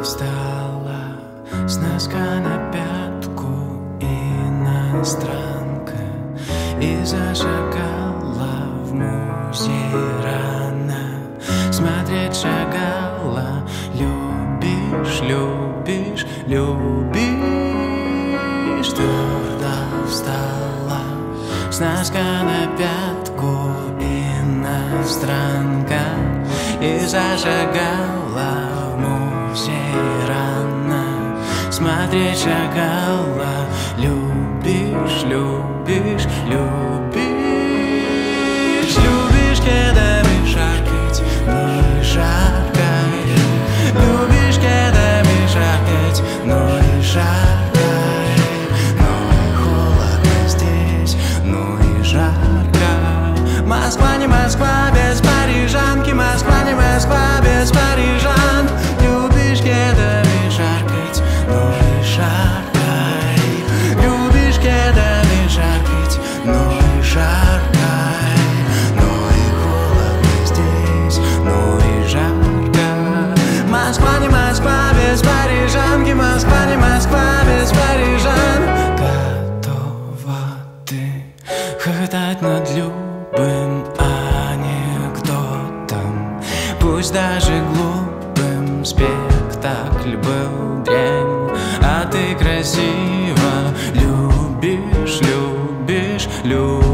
встала с носка на пятку иностранка и зашагала в музей рано. Смотреть шагала. Любишь, любишь, любишь. Твердо встала с носка на пятку иностранка и зашагала в музей рано. Смотреть шагала. Любишь, любишь, любишь. Любишь кедами шаркать, но и шаркай. Любишь кедами шаркать, но и шаркай. Но и холодно здесь, но и жарко. Москва не Москва без парижанки. Москва не Москва без парижан. Любишь кедами шаркать, но и шаркай. Любишь кедами шаркать, но и шаркай. Но и холодно здесь, но и жарко. Москва не Москва без парижанки. Москва не Москва без парижан. Готова ты хохотать над любым анекдотом, пусть даже глупым. Спектакль был дрянь, а ты красиво любишь, любишь, любишь.